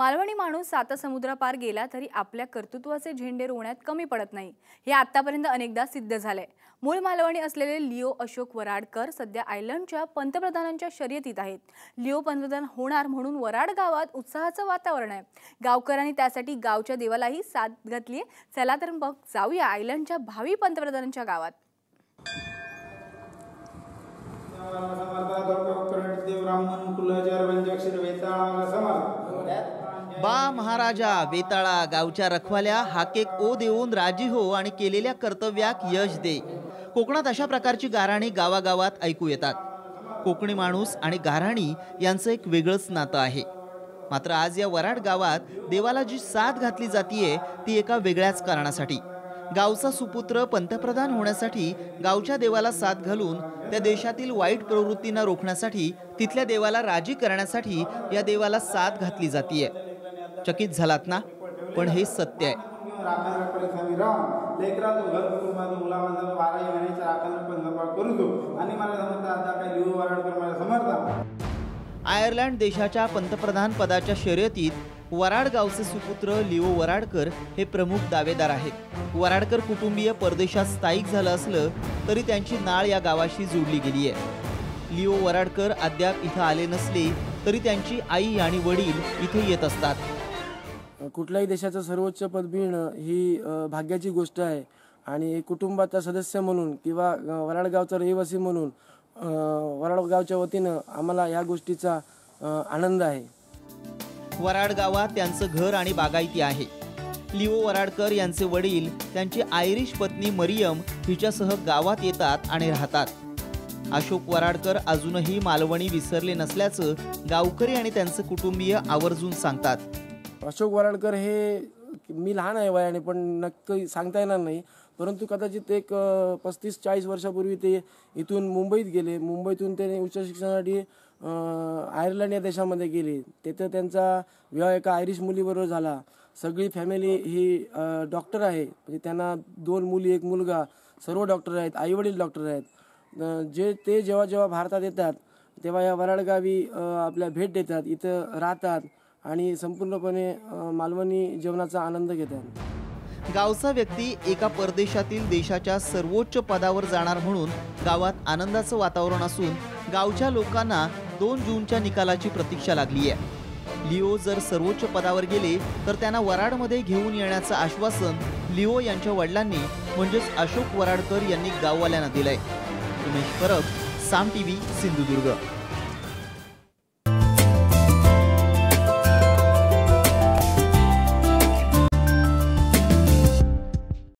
मालवणी माणूस सात समुद्रापार गेला तरी आपल्या कर्तृत्वाचे झेंडे रोवण्यात कमी पडत नाही, हे आतापर्यंत अनेकदा सिद्ध झाले। मूळ मालवणी असलेले लिओ अशोक वराडकर सध्या आयर्लंडच्या पंतप्रधानांच्या शर्यतीत आहेत। लिओ पंतप्रधान होणार म्हणून वराड गावात उत्साहाचं वातावरण आहे। गावकऱ्यांनी त्यासाठी गावच्या देवालाही साथ घातली। चला तर मग जाऊया आयर्लंडच्या भावी पंतप्रधानांच्या गावात। बा महाराजा वेताळा गावच्या रखवाल्या हाकेक ओ देऊन राजी हो आणि केलेल्या कर्तव्याक यश दे। कोकणात अशा प्रकारची गाऱ्हाणी गावागावात ऐकू येतात। कोकणी माणूस आणि गाऱ्हाणी यांचं एक वेगळंच नातं आहे। मात्र आज या वराड गावात देवाला जी साथ घातली जातीये ती एका वेगळ्याच कारणासाठी। गावचा सुपुत्र पंतप्रधान होण्यासाठी गावच्या देवाला साथ घालून त्या देशातील वाईट प्रवृत्तींना रोखण्यासाठी तिथल्या देवाला राजी करण्यासाठी या देवाला साथ घातली जातीये। चकित झालात ना? पण हे सत्य आहे। आयर्लंड देशाच्या पंतप्रधान पदाच्या शर्यतीत वराड गावचे सुपुत्र लिओ वराडकर हे प्रमुख दावेदार आहेत। वराडकर कुटुंबीय परदेशात स्थायिक झालं असलं तरी त्यांची नाळ या गावाशी जोडली गेली आहे। लिओ वराडकर अद्याप इथं आले नसले तरी त्यांची आई आणि वडील इथे येत असतात। कुठल्याही देशाचं सर्वोच्च पद मिळणं ही भाग्याची गोष्ट आहे आणि कुटुंबाचा सदस्य म्हणून किंवा वराडगावचा रहिवासी म्हणून वराडगावच्या वतीनं आम्हाला या गोष्टीचा आनंद आहे। वराड गावात त्यांचं घर आणि बागायती आहे। लिओ वराडकर यांचे वडील त्यांची आयरिश पत्नी मरियम हिच्यासह गावात येतात आणि राहतात। अशोक वराडकर अजूनही मालवणी विसरले नसल्याचं गावकरी आणि त्यांचे कुटुंबीय आवर्जून सांगतात। अशोक वराडकर हे मी लहान आहे वयाने पण नक्की सांगता येणार नाही, परंतु कदाचित एक 35-40 वर्षापूर्वी ते इथून मुंबईत गेले। मुंबईतून ते उच्च शिक्षणासाठी आयर्लंड या देशामध्ये गेले। तिथे त्यांचा विवाह एका आयरिश मुलीबरोबर झाला। सगळी फॅमिली ही डॉक्टर आहे, म्हणजे त्यांना 2 मुली 1 मुलगा, सर्व डॉक्टर आहेत, आईवडील डॉक्टर आहेत। ते जेव्हा भारतात येतात तेव्हा या वराडगावी आपल्या भेट देतात, इथं राहतात आणि संपूर्णपणे मालवणी जीवनाचा आनंद घेतात। गावचा व्यक्ती एका परदेशातील देशाच्या सर्वोच्च पदावर जाणार म्हणून गावात आनंदाचं वातावरण असून गावच्या लोकांना 2 जूनच्या निकालाची प्रतीक्षा लागली आहे। लिओ जर सर्वोच्च पदावर गेले तर त्यांना वराडमध्ये घेऊन येण्याचं आश्वासन लिओ यांच्या वडिलांनी म्हणजेच अशोक वराडकर यांनी गाववाल्यांना दिलंय। उमेश परब, साम टीव्ही, सिंधुदुर्ग।